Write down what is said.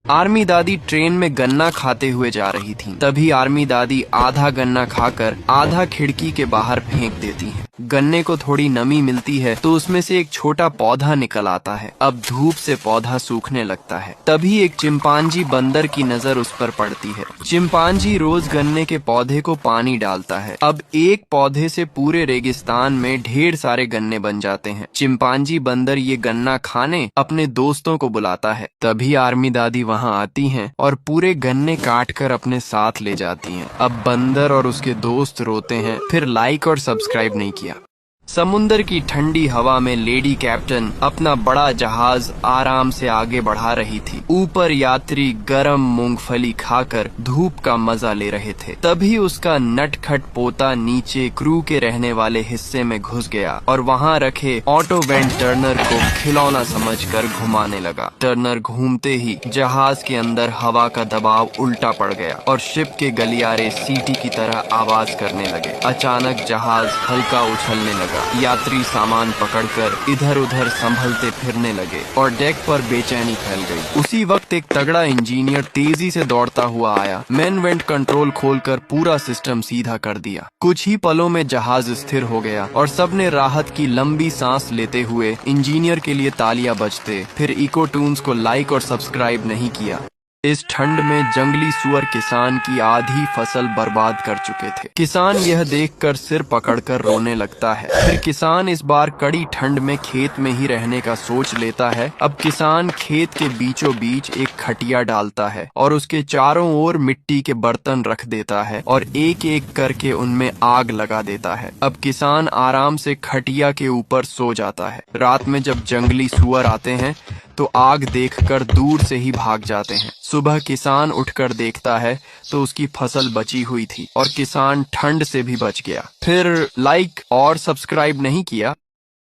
Army दादी train में गन्ना खाते हुए जा रही थी। तभी आर्मी दादी आधा गन्ना खाकर आधा खिड़की के बाहर फेंक देती हैं। गन्ने को थोड़ी नमी मिलती है तो उसमें से एक छोटा पौधा निकल आता है। अब धूप से पौधा सूखने लगता है। तभी एक चिंपांजी बंदर की नजर उस पर पड़ती है। चिंपांजी रोज गन्ने के पौधे को पानी डालता है। अब एक पौधे से पूरे रेगिस्तान में ढेर सारे गन्ने बन जाते हैं। चिंपांजी बंदर ये गन्ना खाने अपने दोस्तों को बुलाता है। तभी आर्मी दादी वहाँ आती हैं और पूरे गन्ने काट कर अपने साथ ले जाती हैं। अब बंदर और उसके दोस्त रोते हैं, फिर लाइक और सब्सक्राइब नहीं किया। समुंदर की ठंडी हवा में लेडी कैप्टन अपना बड़ा जहाज आराम से आगे बढ़ा रही थी। ऊपर यात्री गरम मूंगफली खाकर धूप का मजा ले रहे थे। तभी उसका नटखट पोता नीचे क्रू के रहने वाले हिस्से में घुस गया और वहां रखे ऑटो वेंट टर्नर को खिलौना समझकर घुमाने लगा। टर्नर घूमते ही जहाज के अंदर हवा का दबाव उल्टा पड़ गया और शिप के गलियारे सीटी की तरह आवाज करने लगे। अचानक जहाज हल्का उछलने लगा। यात्री सामान पकड़कर इधर उधर संभलते फिरने लगे और डेक पर बेचैनी फैल गई। उसी वक्त एक तगड़ा इंजीनियर तेजी से दौड़ता हुआ आया। मैन वेंट कंट्रोल खोलकर पूरा सिस्टम सीधा कर दिया। कुछ ही पलों में जहाज स्थिर हो गया और सबने राहत की लंबी सांस लेते हुए इंजीनियर के लिए तालियां बजते फिर इको टून्स को लाइक और सब्सक्राइब नहीं किया। इस ठंड में जंगली सुअर किसान की आधी फसल बर्बाद कर चुके थे। किसान यह देखकर सिर पकड़कर रोने लगता है। फिर किसान इस बार कड़ी ठंड में खेत में ही रहने का सोच लेता है। अब किसान खेत के बीचों बीच एक खटिया डालता है और उसके चारों ओर मिट्टी के बर्तन रख देता है और एक एक करके उनमें आग लगा देता है। अब किसान आराम से खटिया के ऊपर सो जाता है। रात में जब जंगली सुअर आते हैं तो आग देखकर दूर से ही भाग जाते हैं। सुबह किसान उठकर देखता है तो उसकी फसल बची हुई थी और किसान ठंड से भी बच गया। फिर लाइक और सब्सक्राइब नहीं किया।